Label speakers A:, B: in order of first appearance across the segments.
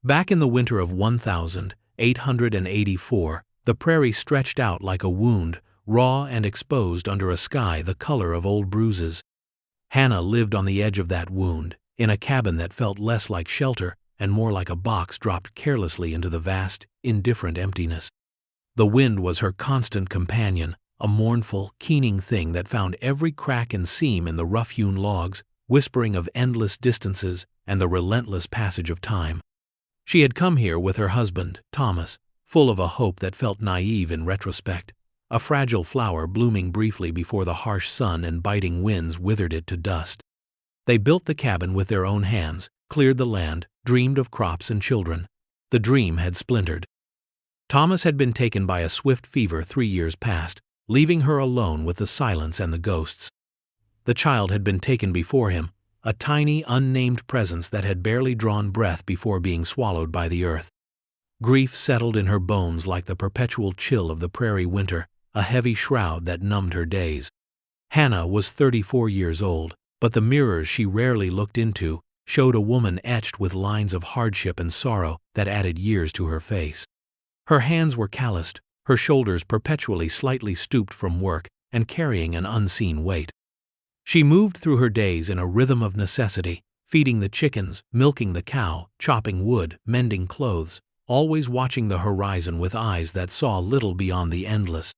A: Back in the winter of 1884, the prairie stretched out like a wound, raw and exposed under a sky the color of old bruises. Hannah lived on the edge of that wound, in a cabin that felt less like shelter and more like a box dropped carelessly into the vast, indifferent emptiness. The wind was her constant companion, a mournful, keening thing that found every crack and seam in the rough-hewn logs, whispering of endless distances and the relentless passage of time. She had come here with her husband, Thomas, full of a hope that felt naive in retrospect, a fragile flower blooming briefly before the harsh sun and biting winds withered it to dust. They built the cabin with their own hands, cleared the land, dreamed of crops and children. The dream had splintered. Thomas had been taken by a swift fever 3 years past, leaving her alone with the silence and the ghosts. The child had been taken before him, a tiny, unnamed presence that had barely drawn breath before being swallowed by the earth. Grief settled in her bones like the perpetual chill of the prairie winter, a heavy shroud that numbed her days. Hannah was 34 years old, but the mirrors she rarely looked into showed a woman etched with lines of hardship and sorrow that added years to her face. Her hands were calloused, her shoulders perpetually slightly stooped from work and carrying an unseen weight. She moved through her days in a rhythm of necessity, feeding the chickens, milking the cow, chopping wood, mending clothes, always watching the horizon with eyes that saw little beyond the endless,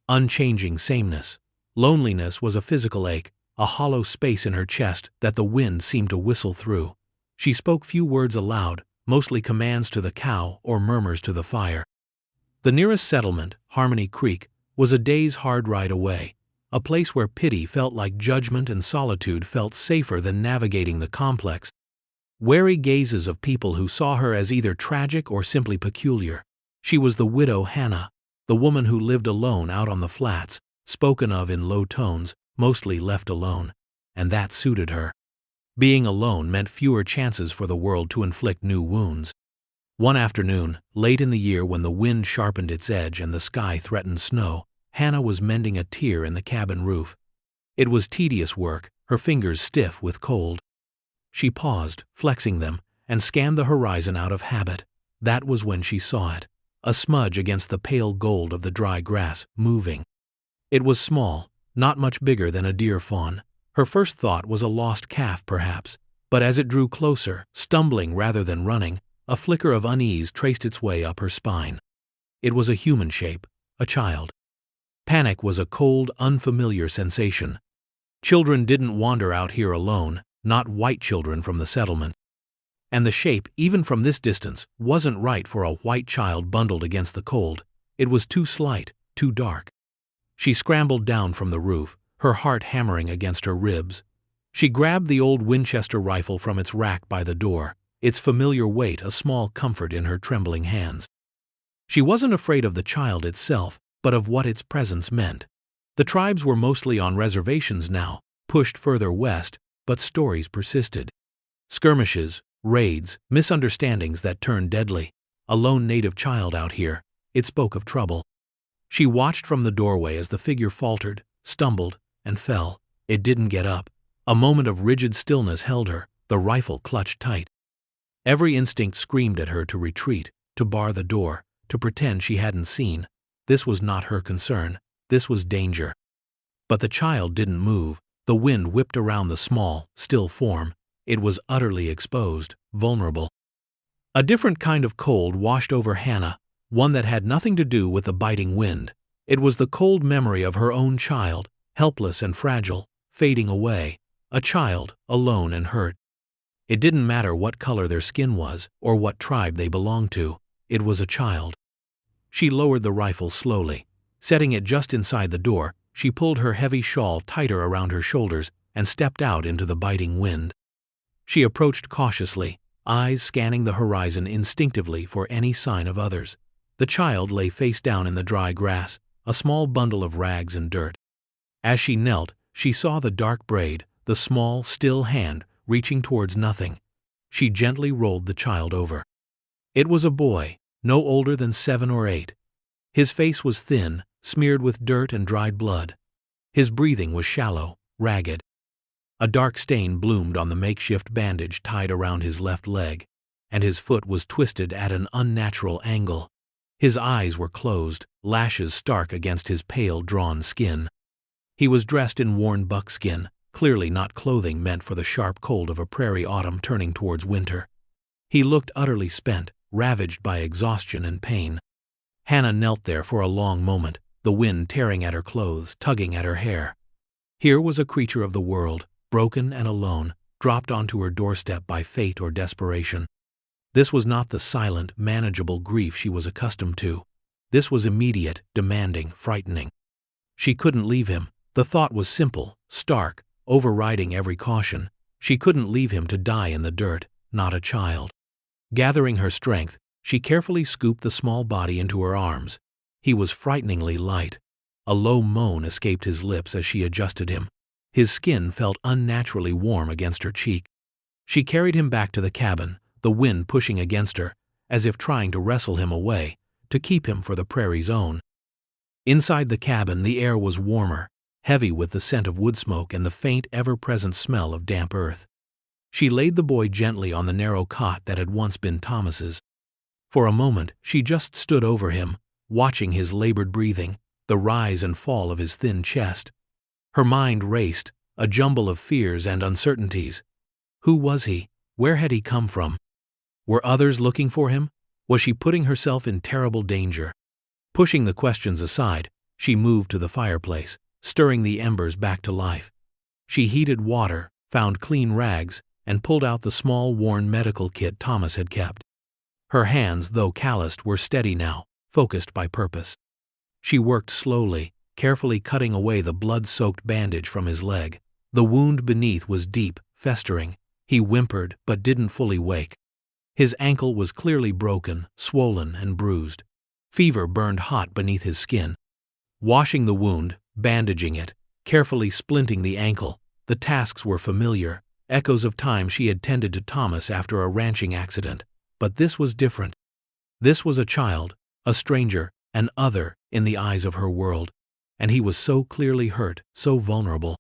A: unchanging sameness. Loneliness was a physical ache, a hollow space in her chest that the wind seemed to whistle through. She spoke few words aloud, mostly commands to the cow or murmurs to the fire. The nearest settlement, Harmony Creek, was a day's hard ride away, a place where pity felt like judgment and solitude felt safer than navigating the complex, wary gazes of people who saw her as either tragic or simply peculiar. She was the widow Hannah, the woman who lived alone out on the flats, spoken of in low tones, mostly left alone, and that suited her. Being alone meant fewer chances for the world to inflict new wounds. One afternoon, late in the year when the wind sharpened its edge and the sky threatened snow, Hannah was mending a tier in the cabin roof. It was tedious work, her fingers stiff with cold. She paused, flexing them, and scanned the horizon out of habit. That was when she saw it, a smudge against the pale gold of the dry grass, moving. It was small, not much bigger than a deer fawn. Her first thought was a lost calf, perhaps, but as it drew closer, stumbling rather than running, a flicker of unease traced its way up her spine. It was a human shape, a child. Panic was a cold, unfamiliar sensation. Children didn't wander out here alone, not white children from the settlement. And the shape, even from this distance, wasn't right for a white child bundled against the cold. It was too slight, too dark. She scrambled down from the roof, her heart hammering against her ribs. She grabbed the old Winchester rifle from its rack by the door, its familiar weight a small comfort in her trembling hands. She wasn't afraid of the child itself, but of what its presence meant. The tribes were mostly on reservations now, pushed further west, but stories persisted. Skirmishes, raids, misunderstandings that turned deadly. A lone native child out here, it spoke of trouble. She watched from the doorway as the figure faltered, stumbled, and fell. It didn't get up. A moment of rigid stillness held her, the rifle clutched tight. Every instinct screamed at her to retreat, to bar the door, to pretend she hadn't seen. This was not her concern. This was danger. But the child didn't move. The wind whipped around the small, still form. It was utterly exposed, vulnerable. A different kind of cold washed over Hannah, one that had nothing to do with the biting wind. It was the cold memory of her own child, helpless and fragile, fading away. A child, alone and hurt. It didn't matter what color their skin was, or what tribe they belonged to. It was a child. She lowered the rifle slowly. Setting it just inside the door, she pulled her heavy shawl tighter around her shoulders and stepped out into the biting wind. She approached cautiously, eyes scanning the horizon instinctively for any sign of others. The child lay face down in the dry grass, a small bundle of rags and dirt. As she knelt, she saw the dark braid, the small, still hand, reaching towards nothing. She gently rolled the child over. It was a boy, no older than 7 or 8. His face was thin, smeared with dirt and dried blood. His breathing was shallow, ragged. A dark stain bloomed on the makeshift bandage tied around his left leg. and his foot was twisted at an unnatural angle. His eyes were closed, lashes stark against his pale, drawn skin. He was dressed in worn buckskin, clearly not clothing meant for the sharp cold of a prairie autumn turning towards winter. He looked utterly spent, ravaged by exhaustion and pain. Hannah knelt there for a long moment, the wind tearing at her clothes, tugging at her hair. Here was a creature of the world, broken and alone, dropped onto her doorstep by fate or desperation. This was not the silent, manageable grief she was accustomed to. This was immediate, demanding, frightening. She couldn't leave him. The thought was simple, stark, overriding every caution. She couldn't leave him to die in the dirt, not a child. Gathering her strength, she carefully scooped the small body into her arms. He was frighteningly light. A low moan escaped his lips as she adjusted him. His skin felt unnaturally warm against her cheek. She carried him back to the cabin, the wind pushing against her, as if trying to wrestle him away, to keep him for the prairie's own. Inside the cabin, the air was warmer, heavy with the scent of wood smoke and the faint, ever-present smell of damp earth. She laid the boy gently on the narrow cot that had once been Thomas's. For a moment, she just stood over him, watching his labored breathing, the rise and fall of his thin chest. Her mind raced, a jumble of fears and uncertainties. Who was he? Where had he come from? Were others looking for him? Was she putting herself in terrible danger? Pushing the questions aside, she moved to the fireplace, stirring the embers back to life. She heated water, found clean rags, and pulled out the small, worn medical kit Thomas had kept. Her hands, though calloused, were steady now, focused by purpose. She worked slowly, carefully cutting away the blood-soaked bandage from his leg. The wound beneath was deep, festering. He whimpered, but didn't fully wake. His ankle was clearly broken, swollen, and bruised. Fever burned hot beneath his skin. Washing the wound, bandaging it, carefully splinting the ankle, the tasks were familiar, echoes of time she had tended to Thomas after a ranching accident. But this was different. This was a child, a stranger, an other in the eyes of her world. And he was so clearly hurt, so vulnerable.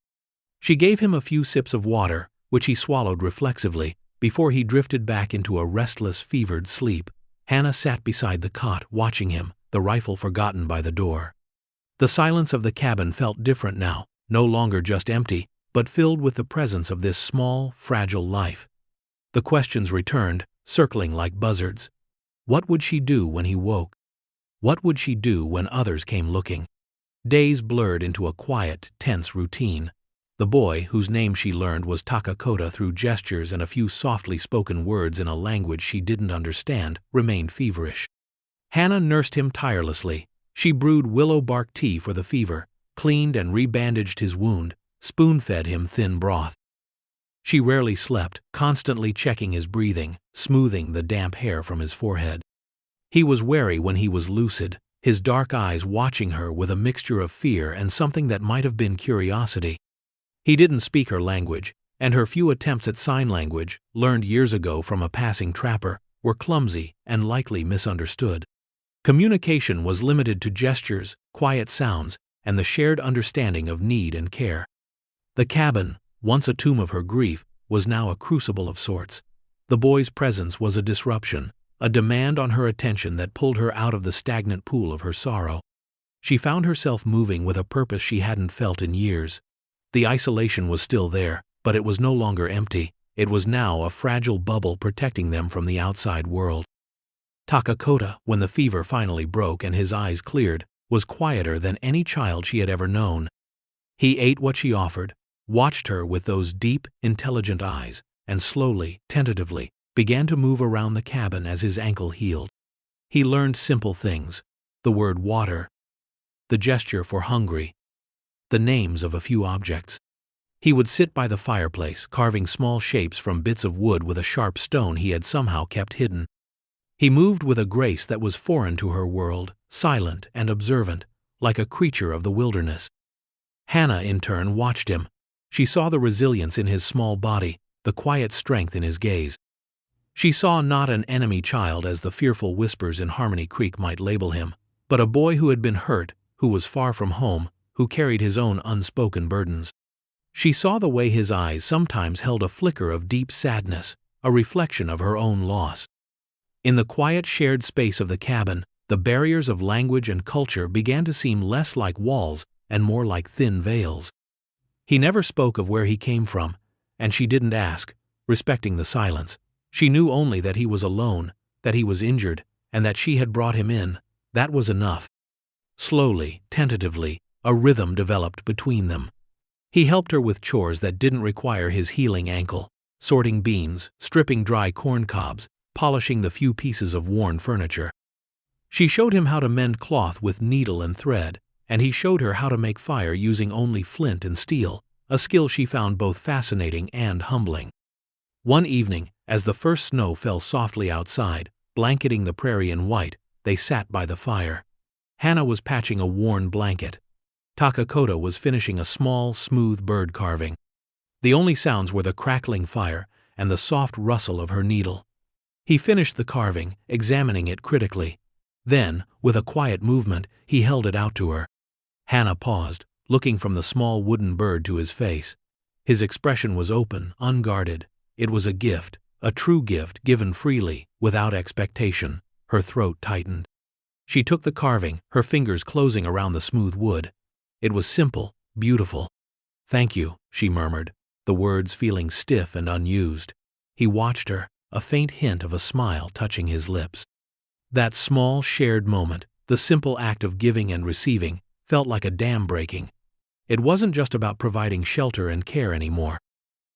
A: She gave him a few sips of water, which he swallowed reflexively, before he drifted back into a restless, fevered sleep. Hannah sat beside the cot, watching him, the rifle forgotten by the door. The silence of the cabin felt different now, no longer just empty, but filled with the presence of this small, fragile life. The questions returned, circling like buzzards. What would she do when he woke? What would she do when others came looking? Days blurred into a quiet, tense routine. The boy, whose name she learned was Takakota through gestures and a few softly spoken words in a language she didn't understand, remained feverish. Hannah nursed him tirelessly. She brewed willow bark tea for the fever, cleaned and rebandaged his wound, spoon-fed him thin broth. She rarely slept, constantly checking his breathing, smoothing the damp hair from his forehead. He was wary when he was lucid, his dark eyes watching her with a mixture of fear and something that might have been curiosity. He didn't speak her language, and her few attempts at sign language, learned years ago from a passing trapper, were clumsy and likely misunderstood. Communication was limited to gestures, quiet sounds, and the shared understanding of need and care. The cabin, once a tomb of her grief, was now a crucible of sorts. The boy's presence was a disruption, a demand on her attention that pulled her out of the stagnant pool of her sorrow. She found herself moving with a purpose she hadn't felt in years. The isolation was still there, but it was no longer empty. It was now a fragile bubble protecting them from the outside world. Takakota, when the fever finally broke and his eyes cleared, was quieter than any child she had ever known. He ate what she offered, watched her with those deep, intelligent eyes, and slowly, tentatively, began to move around the cabin as his ankle healed. He learned simple things: the word water, the gesture for hungry, the names of a few objects. He would sit by the fireplace, carving small shapes from bits of wood with a sharp stone he had somehow kept hidden. He moved with a grace that was foreign to her world, silent and observant, like a creature of the wilderness. Hannah, in turn, watched him. She saw the resilience in his small body, the quiet strength in his gaze. She saw not an enemy child as the fearful whispers in Harmony Creek might label him, but a boy who had been hurt, who was far from home, who carried his own unspoken burdens. She saw the way his eyes sometimes held a flicker of deep sadness, a reflection of her own loss. In the quiet shared space of the cabin, the barriers of language and culture began to seem less like walls and more like thin veils. He never spoke of where he came from, and she didn't ask, respecting the silence. She knew only that he was alone, that he was injured, and that she had brought him in. That was enough. Slowly, tentatively, a rhythm developed between them. He helped her with chores that didn't require his healing ankle, sorting beans, stripping dry corn cobs, polishing the few pieces of worn furniture. She showed him how to mend cloth with needle and thread, and he showed her how to make fire using only flint and steel, a skill she found both fascinating and humbling. One evening, as the first snow fell softly outside, blanketing the prairie in white, they sat by the fire. Hannah was patching a worn blanket. Takakota was finishing a small, smooth bird carving. The only sounds were the crackling fire and the soft rustle of her needle. He finished the carving, examining it critically. Then, with a quiet movement, he held it out to her. Hannah paused, looking from the small wooden bird to his face. His expression was open, unguarded. It was a gift, a true gift given freely, without expectation. Her throat tightened. She took the carving, her fingers closing around the smooth wood. It was simple, beautiful. "Thank you," she murmured, the words feeling stiff and unused. He watched her, a faint hint of a smile touching his lips. That small, shared moment, the simple act of giving and receiving, felt like a dam breaking. It wasn't just about providing shelter and care anymore.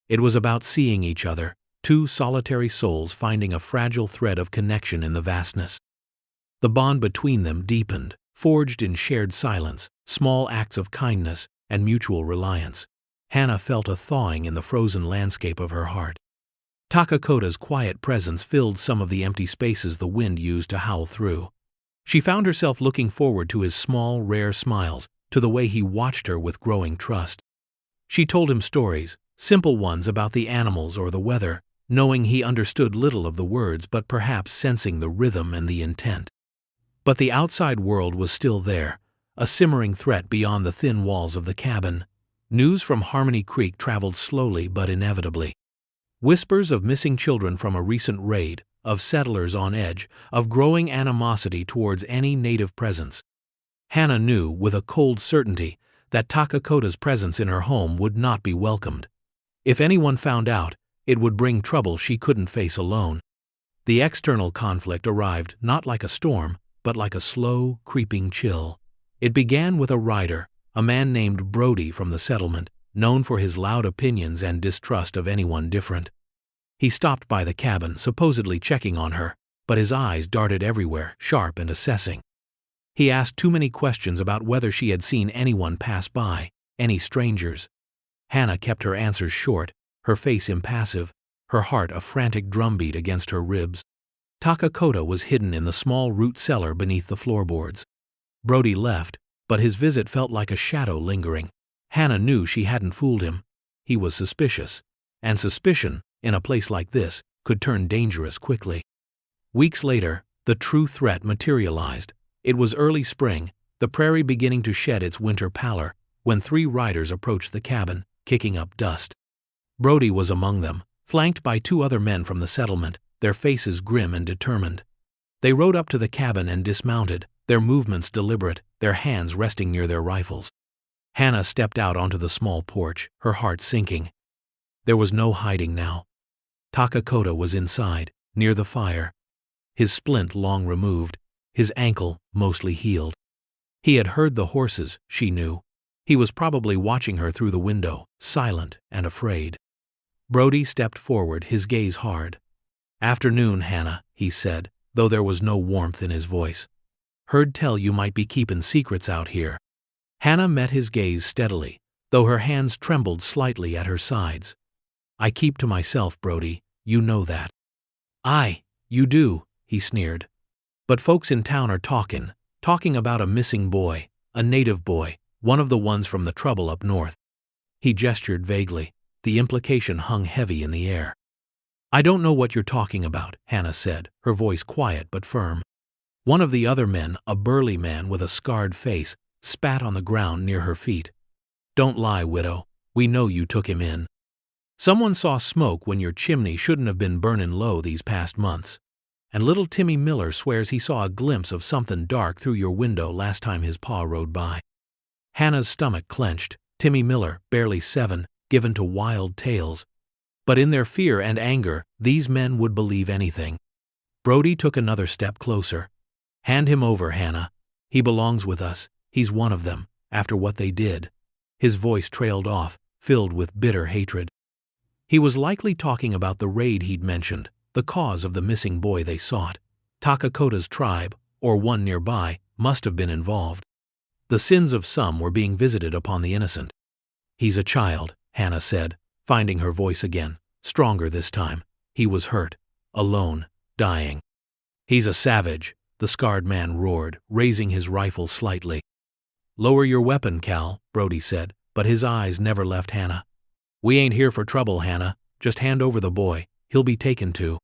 A: It was about seeing each other, two solitary souls finding a fragile thread of connection in the vastness. The bond between them deepened, forged in shared silence, small acts of kindness, and mutual reliance. Hannah felt a thawing in the frozen landscape of her heart. Takakota's quiet presence filled some of the empty spaces the wind used to howl through. She found herself looking forward to his small, rare smiles, to the way he watched her with growing trust. She told him stories, simple ones about the animals or the weather, knowing he understood little of the words but perhaps sensing the rhythm and the intent. But the outside world was still there, a simmering threat beyond the thin walls of the cabin. News from Harmony Creek traveled slowly but inevitably. Whispers of missing children from a recent raid, of settlers on edge, of growing animosity towards any native presence. Hannah knew, with a cold certainty, that Takakota's presence in her home would not be welcomed. If anyone found out, it would bring trouble she couldn't face alone. The external conflict arrived not like a storm, but like a slow, creeping chill. It began with a rider, a man named Brody from the settlement, known for his loud opinions and distrust of anyone different. He stopped by the cabin, supposedly checking on her, but his eyes darted everywhere, sharp and assessing. He asked too many questions about whether she had seen anyone pass by, any strangers. Hannah kept her answers short, her face impassive, her heart a frantic drumbeat against her ribs. Takakota was hidden in the small root cellar beneath the floorboards. Brody left, but his visit felt like a shadow lingering. Hannah knew she hadn't fooled him. He was suspicious, and suspicion, in a place like this, could turn dangerous quickly. Weeks later, the true threat materialized. It was early spring, the prairie beginning to shed its winter pallor, when 3 riders approached the cabin, kicking up dust. Brody was among them, flanked by 2 other men from the settlement, their faces grim and determined. They rode up to the cabin and dismounted, their movements deliberate, their hands resting near their rifles. Hannah stepped out onto the small porch, her heart sinking. There was no hiding now. Takakota was inside, near the fire. His splint long removed, his ankle mostly healed. He had heard the horses, she knew. He was probably watching her through the window, silent and afraid. Brody stepped forward, his gaze hard. "Afternoon, Hannah," he said, though there was no warmth in his voice. "Heard tell you might be keepin' secrets out here." Hannah met his gaze steadily, though her hands trembled slightly at her sides. "I keep to myself, Brody, you know that." "Aye, you do," he sneered. "But folks in town are talking about a missing boy, a native boy, one of the ones from the trouble up north." He gestured vaguely. The implication hung heavy in the air. "I don't know what you're talking about," Hannah said, her voice quiet but firm. One of the other men, a burly man with a scarred face, spat on the ground near her feet. "Don't lie, widow. We know you took him in. Someone saw smoke when your chimney shouldn't have been burnin' low these past months." And little Timmy Miller swears he saw a glimpse of something dark through your window last time his pa rode by." Hannah's stomach clenched. Timmy Miller, barely 7, given to wild tales. But in their fear and anger, these men would believe anything. Brody took another step closer. "Hand him over, Hannah. He belongs with us. He's one of them, after what they did." His voice trailed off, filled with bitter hatred. He was likely talking about the raid he'd mentioned, the cause of the missing boy they sought. Takakota's tribe, or one nearby, must have been involved. The sins of some were being visited upon the innocent. "He's a child," Hannah said, finding her voice again, stronger this time. "He was hurt, alone, dying." "He's a savage," the scarred man roared, raising his rifle slightly. "Lower your weapon, Cal," Brody said, but his eyes never left Hannah. "We ain't here for trouble, Hannah. Just hand over the boy. He'll be taken to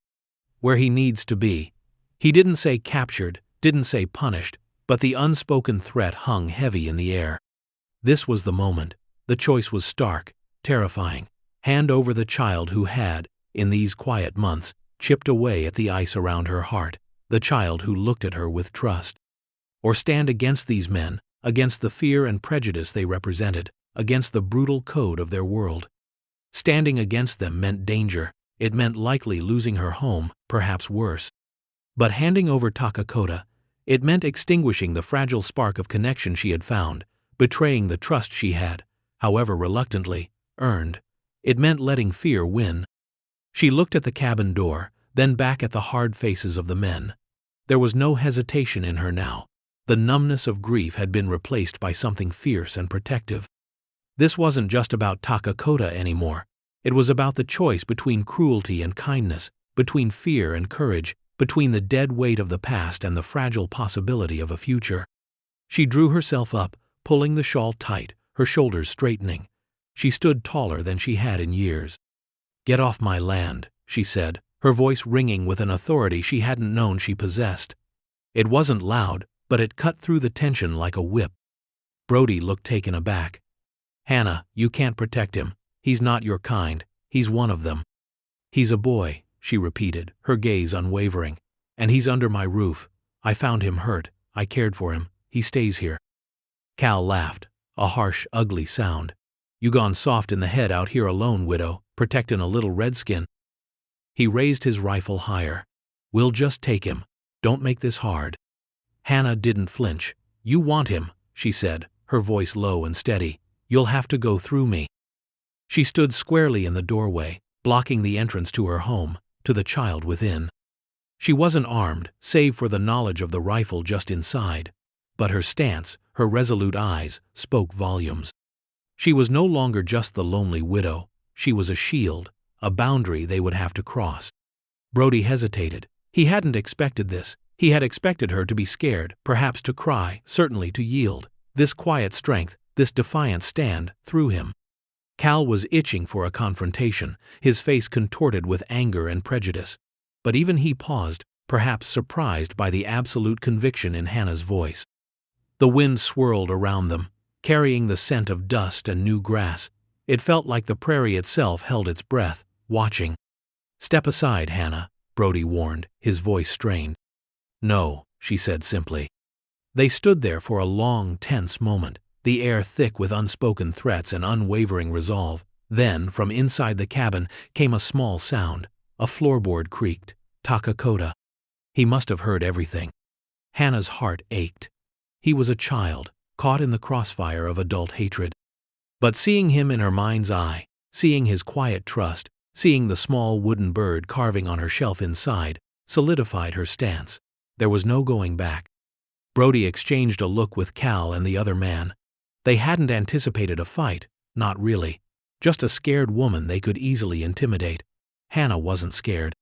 A: where he needs to be." He didn't say captured, didn't say punished, but the unspoken threat hung heavy in the air. This was the moment. The choice was stark, terrifying. Hand over the child who had, in these quiet months, chipped away at the ice around her heart, the child who looked at her with trust. Or stand against these men, against the fear and prejudice they represented, against the brutal code of their world. Standing against them meant danger. It meant likely losing her home, perhaps worse. But handing over Takakota, it meant extinguishing the fragile spark of connection she had found, betraying the trust she had, however reluctantly, earned. It meant letting fear win. She looked at the cabin door, then back at the hard faces of the men. There was no hesitation in her now. The numbness of grief had been replaced by something fierce and protective. This wasn't just about Takakota anymore. It was about the choice between cruelty and kindness, between fear and courage, between the dead weight of the past and the fragile possibility of a future. She drew herself up, pulling the shawl tight, her shoulders straightening. She stood taller than she had in years. "Get off my land," she said, her voice ringing with an authority she hadn't known she possessed. It wasn't loud, but it cut through the tension like a whip. Brody looked taken aback. "Hannah, you can't protect him. He's not your kind. He's one of them." "He's a boy," she repeated, her gaze unwavering. "And he's under my roof. I found him hurt. I cared for him. He stays here." Cal laughed, a harsh, ugly sound. "You gone soft in the head out here alone, widow, protectin' a little redskin." He raised his rifle higher. "We'll just take him. Don't make this hard." Hannah didn't flinch. "You want him," she said, her voice low and steady. "You'll have to go through me." She stood squarely in the doorway, blocking the entrance to her home, to the child within. She wasn't armed, save for the knowledge of the rifle just inside, but her stance, her resolute eyes, spoke volumes. She was no longer just the lonely widow. She was a shield, a boundary they would have to cross. Brody hesitated. He hadn't expected this. He had expected her to be scared, perhaps to cry, certainly to yield. This quiet strength, this defiant stand, threw him. Cal was itching for a confrontation, his face contorted with anger and prejudice. But even he paused, perhaps surprised by the absolute conviction in Hannah's voice. The wind swirled around them, carrying the scent of dust and new grass. It felt like the prairie itself held its breath, watching. "Step aside, Hannah," Brody warned, his voice strained. "No," she said simply. They stood there for a long, tense moment, the air thick with unspoken threats and unwavering resolve. Then, from inside the cabin, came a small sound. A floorboard creaked. Takakota. He must have heard everything. Hannah's heart ached. He was a child, caught in the crossfire of adult hatred. But seeing him in her mind's eye, seeing his quiet trust, seeing the small wooden bird carving on her shelf inside, solidified her stance. There was no going back. Brody exchanged a look with Cal and the other man. They hadn't anticipated a fight, not really. Just a scared woman they could easily intimidate. Hannah wasn't scared.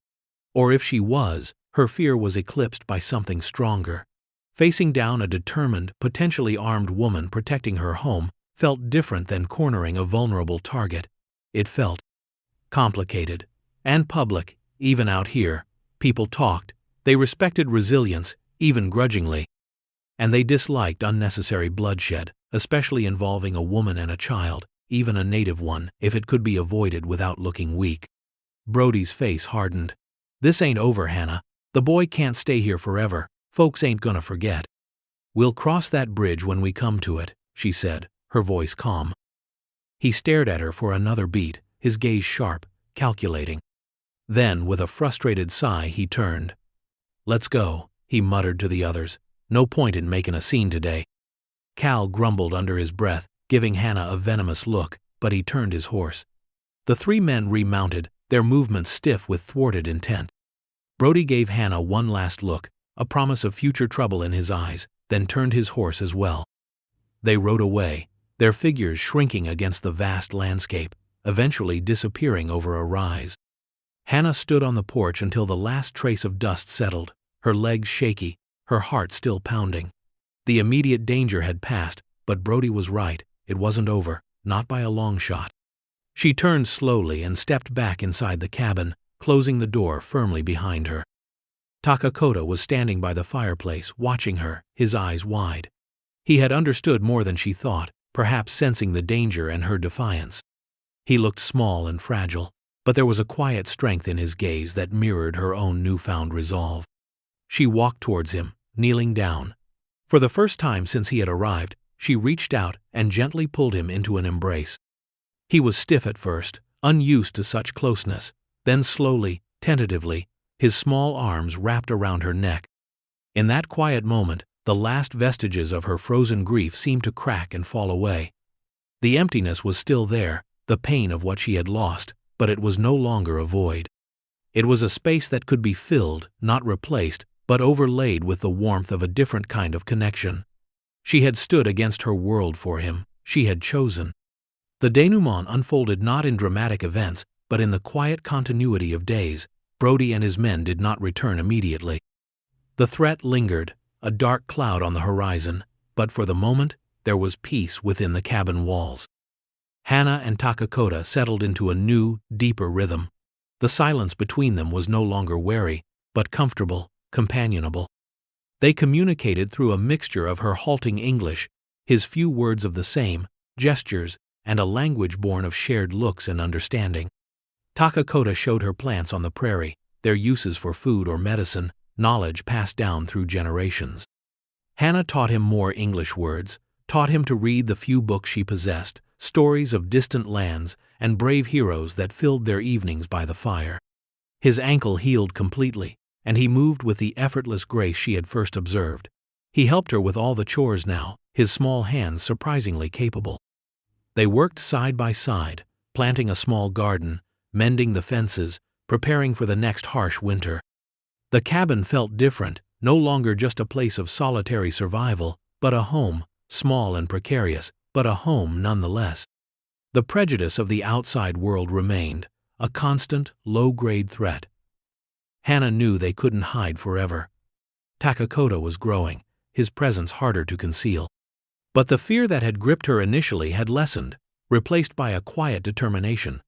A: Or if she was, her fear was eclipsed by something stronger. Facing down a determined, potentially armed woman protecting her home felt different than cornering a vulnerable target. It felt complicated and public. Even out here, people talked. They respected resilience, even grudgingly. And they disliked unnecessary bloodshed, especially involving a woman and a child, even a native one, if it could be avoided without looking weak. Brody's face hardened. "This ain't over, Hannah. The boy can't stay here forever. Folks ain't gonna forget. We'll cross that bridge when we come to it, she said, her voice calm. He stared at her for another beat, his gaze sharp, calculating. Then, with a frustrated sigh, he turned. Let's go, he muttered to the others. No point in making a scene today. Cal grumbled under his breath, giving Hannah a venomous look, but he turned his horse. The three men remounted, their movements stiff with thwarted intent. Brody gave Hannah one last look, a promise of future trouble in his eyes, then turned his horse as well. They rode away, their figures shrinking against the vast landscape, eventually disappearing over a rise. Hannah stood on the porch until the last trace of dust settled, her legs shaky, her heart still pounding. The immediate danger had passed, but Brody was right, it wasn't over, not by a long shot. She turned slowly and stepped back inside the cabin, closing the door firmly behind her. Takakota was standing by the fireplace, watching her, his eyes wide. He had understood more than she thought, perhaps sensing the danger and her defiance. He looked small and fragile, but there was a quiet strength in his gaze that mirrored her own newfound resolve. She walked towards him, kneeling down. For the first time since he had arrived, she reached out and gently pulled him into an embrace. He was stiff at first, unused to such closeness, then slowly, tentatively, his small arms wrapped around her neck. In that quiet moment, the last vestiges of her frozen grief seemed to crack and fall away. The emptiness was still there, the pain of what she had lost, but it was no longer a void. It was a space that could be filled, not replaced, but overlaid with the warmth of a different kind of connection. She had stood against her world for him, she had chosen. The denouement unfolded not in dramatic events, but in the quiet continuity of days. Brody and his men did not return immediately. The threat lingered, a dark cloud on the horizon, but for the moment, there was peace within the cabin walls. Hannah and Takakota settled into a new, deeper rhythm. The silence between them was no longer wary, but comfortable, companionable. They communicated through a mixture of her halting English, his few words of the same, gestures, and a language born of shared looks and understanding. Takakota showed her plants on the prairie, their uses for food or medicine, knowledge passed down through generations. Hannah taught him more English words, taught him to read the few books she possessed, stories of distant lands and brave heroes that filled their evenings by the fire. His ankle healed completely, and he moved with the effortless grace she had first observed. He helped her with all the chores now, his small hands surprisingly capable. They worked side by side, planting a small garden, mending the fences, preparing for the next harsh winter. The cabin felt different, no longer just a place of solitary survival, but a home, small and precarious, but a home nonetheless. The prejudice of the outside world remained, a constant, low-grade threat. Hannah knew they couldn't hide forever. Takakota was growing, his presence harder to conceal. But the fear that had gripped her initially had lessened, replaced by a quiet determination.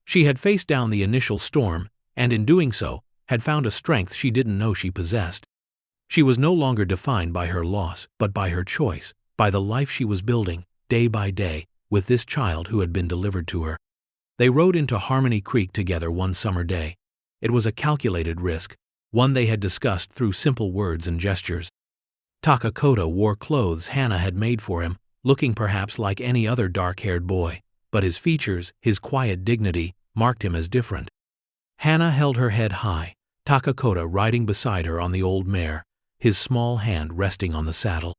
A: She had faced down the initial storm, and in doing so, had found a strength she didn't know she possessed. She was no longer defined by her loss, but by her choice, by the life she was building, day by day, with this child who had been delivered to her. They rode into Harmony Creek together one summer day. It was a calculated risk, one they had discussed through simple words and gestures. Takakota wore clothes Hannah had made for him, looking perhaps like any other dark-haired boy, but his features, his quiet dignity, marked him as different. Hannah held her head high, Takakota riding beside her on the old mare, his small hand resting on the saddle.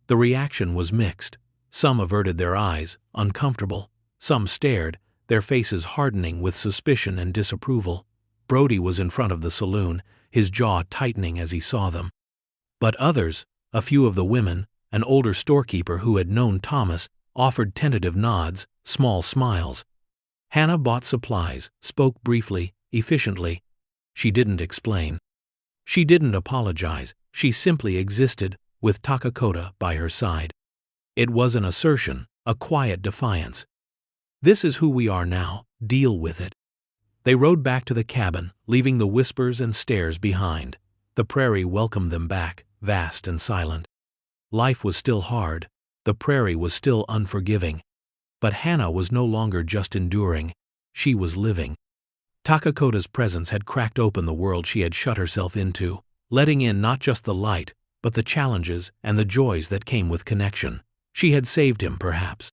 A: The reaction was mixed. Some averted their eyes, uncomfortable. Some stared, their faces hardening with suspicion and disapproval. Brody was in front of the saloon, his jaw tightening as he saw them. But others, a few of the women, an older storekeeper who had known Thomas, offered tentative nods, small smiles. Hannah bought supplies, spoke briefly, efficiently. She didn't explain. She didn't apologize, she simply existed, with Takakota by her side. It was an assertion, a quiet defiance. This is who we are now, deal with it. They rode back to the cabin, leaving the whispers and stares behind. The prairie welcomed them back, vast and silent. Life was still hard, the prairie was still unforgiving. But Hannah was no longer just enduring, she was living. Takakota's presence had cracked open the world she had shut herself into, letting in not just the light, but the challenges and the joys that came with connection. She had saved him, perhaps.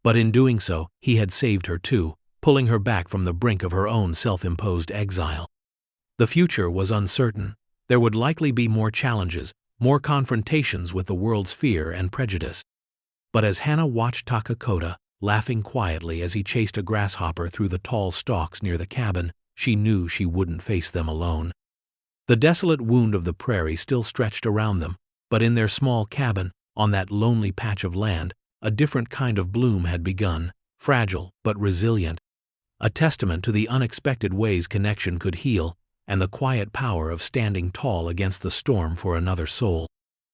A: But in doing so, he had saved her too, pulling her back from the brink of her own self-imposed exile. The future was uncertain. There would likely be more challenges, more confrontations with the world's fear and prejudice. But as Hannah watched Takakota, laughing quietly as he chased a grasshopper through the tall stalks near the cabin, she knew she wouldn't face them alone. The desolate wound of the prairie still stretched around them, but in their small cabin, on that lonely patch of land, a different kind of bloom had begun, fragile but resilient, a testament to the unexpected ways connection could heal, and the quiet power of standing tall against the storm for another soul.